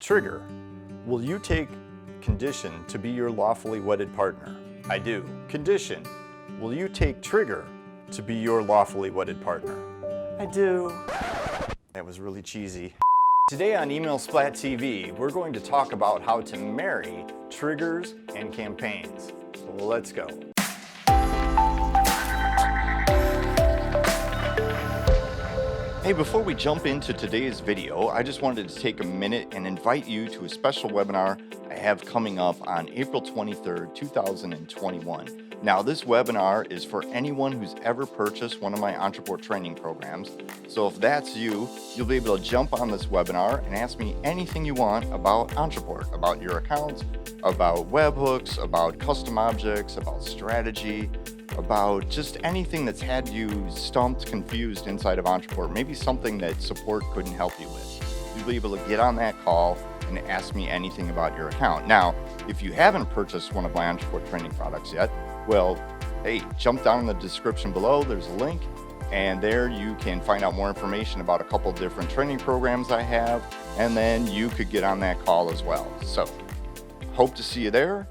Trigger. Will you take condition to be your lawfully wedded partner? I do. Condition. Will you take Trigger to be your lawfully wedded partner? I do. That was really cheesy. Today on Email Splat TV, we're going to talk about how to marry triggers and campaigns. So let's go. Hey, before we jump into today's video, I just wanted to take a minute and invite you to a special webinar I have coming up on April 23rd, 2021. Now, this webinar is for anyone who's ever purchased one of my Ontraport training programs. So if that's you, you'll be able to jump on this webinar and ask me anything you want about Ontraport, about your accounts, about webhooks, about custom objects, about strategy, about just anything that's had you stumped, confused inside of Ontraport, maybe something that support couldn't help you with. You'll be able to get on that call and ask me anything about your account. Now, if you haven't purchased one of my Ontraport training products yet, well, hey, jump down in the description below, there's a link, and there you can find out more information about a couple different training programs I have, and then you could get on that call as well. So, hope to see you there,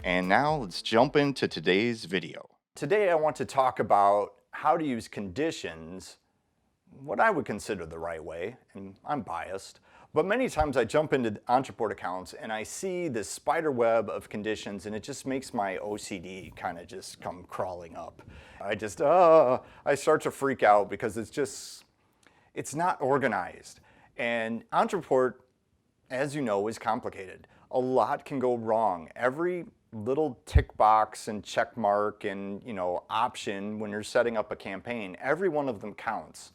and now let's jump into today's video. Today I want to talk about how to use conditions, what I would consider the right way, and I'm biased, but many times I jump into Ontraport accounts and I see this spider web of conditions and it just makes my OCD kind of just come crawling up. I start to freak out because it's not organized. And Ontraport, as you know, is complicated. A lot can go wrong. Every little tick box and check mark and option when you're setting up a campaign, every one of them counts.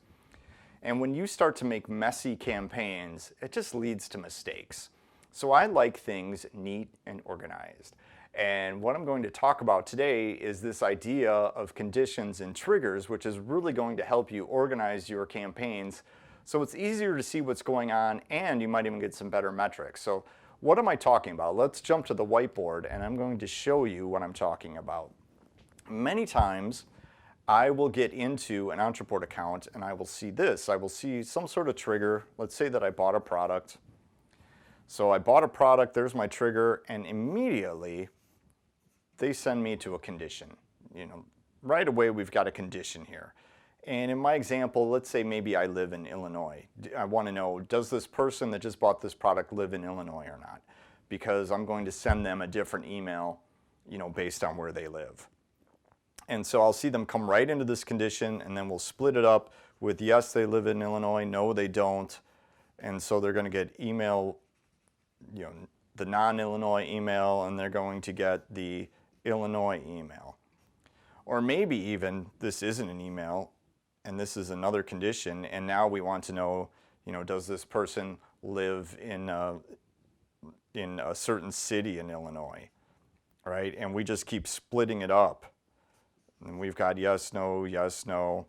And when you start to make messy campaigns, it just leads to mistakes. So I like things neat and organized. And what I'm going to talk about today is this idea of conditions and triggers, which is really going to help you organize your campaigns so it's easier to see what's going on and you might even get some better metrics. So what am I talking about? Let's jump to the whiteboard and I'm going to show you what I'm talking about. Many times I will get into an Ontraport account and I will see this. I will see some sort of trigger. Let's say that I bought a product. So I bought a product, there's my trigger, and immediately they send me to a condition. Right away we've got a condition here. And in my example, let's say maybe I live in Illinois. I want to know, does this person that just bought this product live in Illinois or not? Because I'm going to send them a different email, based on where they live. And so I'll see them come right into this condition and then we'll split it up with yes, they live in Illinois, no, they don't. And so they're going to get email, the non-Illinois email, and they're going to get the Illinois email. Or maybe even this isn't an email, and this is another condition, and now we want to know, does this person live in a certain city in Illinois, right? And we just keep splitting it up. And we've got yes, no,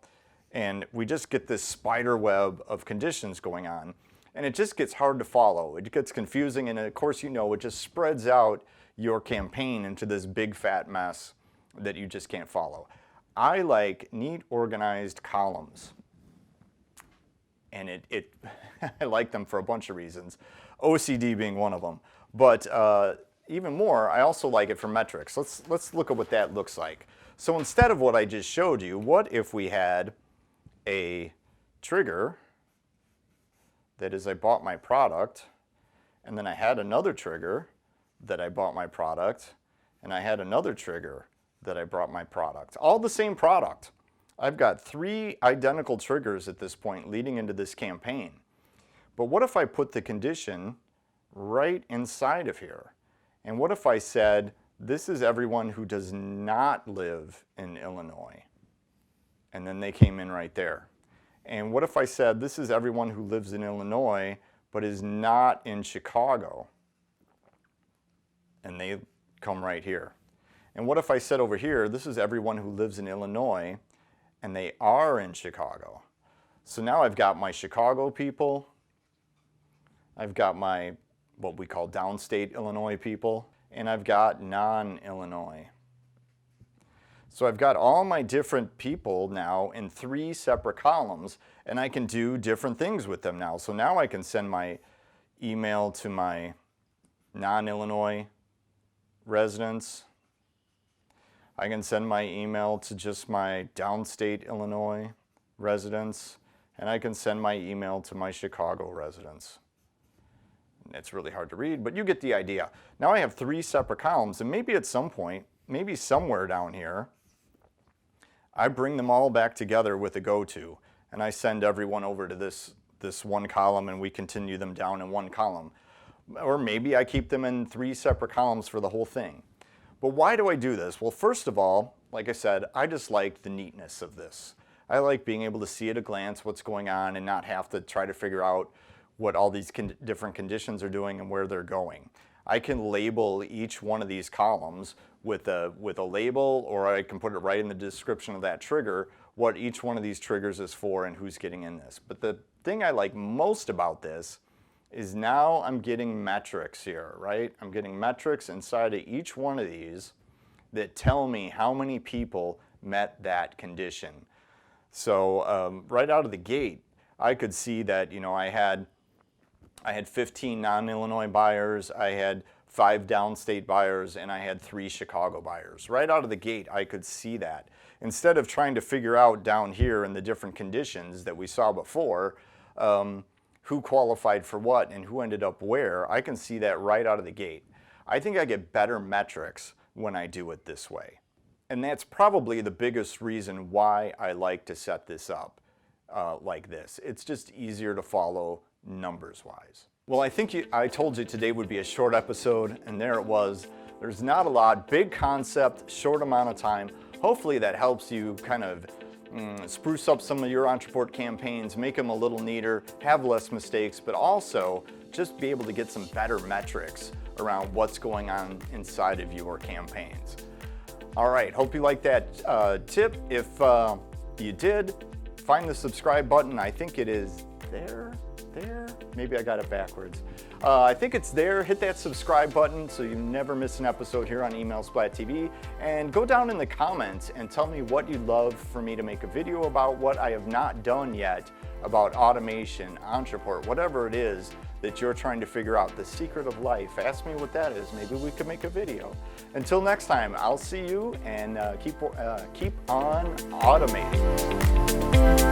and we just get this spider web of conditions going on, and it just gets hard to follow. It gets confusing, and of course, it just spreads out your campaign into this big fat mess that you just can't follow. I like neat, organized columns, and I like them for a bunch of reasons, OCD being one of them. But even more, I also like it for metrics. Let's look at what that looks like. So instead of what I just showed you, what if we had a trigger that is I bought my product, and then I had another trigger that I bought my product, and I had another trigger that I brought my product. All the same product. I've got 3 identical triggers at this point leading into this campaign. But what if I put the condition right inside of here? And what if I said, this is everyone who does not live in Illinois? And then they came in right there. And what if I said, this is everyone who lives in Illinois but is not in Chicago? And they come right here. And what if I said over here, this is everyone who lives in Illinois, and they are in Chicago? So now I've got my Chicago people, I've got my, what we call downstate Illinois people, and I've got non-Illinois. So I've got all my different people now in 3 separate columns, and I can do different things with them now. So now I can send my email to my non-Illinois residents. I can send my email to just my downstate Illinois residents, and I can send my email to my Chicago residents. It's really hard to read, but you get the idea. Now I have 3 separate columns, and maybe at some point, maybe somewhere down here, I bring them all back together with a go-to, and I send everyone over to this one column, and we continue them down in one column. Or maybe I keep them in 3 separate columns for the whole thing. But why do I do this? Well, first of all, like I said, I just like the neatness of this. I like being able to see at a glance what's going on and not have to try to figure out what all these different conditions are doing and where they're going. I can label each one of these columns with a label, or I can put it right in the description of that trigger, what each one of these triggers is for and who's getting in this. But the thing I like most about this is now I'm getting metrics here, right? I'm getting metrics inside of each one of these that tell me how many people met that condition. So right out of the gate, I could see that, you know, I had 15 non-Illinois buyers, I had 5 downstate buyers, and I had 3 Chicago buyers. Right out of the gate, I could see that. Instead of trying to figure out down here in the different conditions that we saw before, who qualified for what and who ended up where, I can see that right out of the gate. I think I get better metrics when I do it this way. And that's probably the biggest reason why I like to set this up like this. It's just easier to follow numbers-wise. Well, I told you today would be a short episode, and there it was. There's not a lot, big concept, short amount of time. Hopefully that helps you kind of spruce up some of your Ontraport campaigns, make them a little neater, have less mistakes, but also just be able to get some better metrics around what's going on inside of your campaigns. All right, hope you liked that tip. If you did, find the subscribe button. I think it is there. Maybe I got it backwards. I think it's there. Hit that subscribe button so you never miss an episode here on Email Splat TV. And go down in the comments and tell me what you'd love for me to make a video about, what I have not done yet about automation, Ontraport, whatever it is that you're trying to figure out, the secret of life. Ask me what that is. Maybe we could make a video. Until next time, I'll see you, and keep on automating.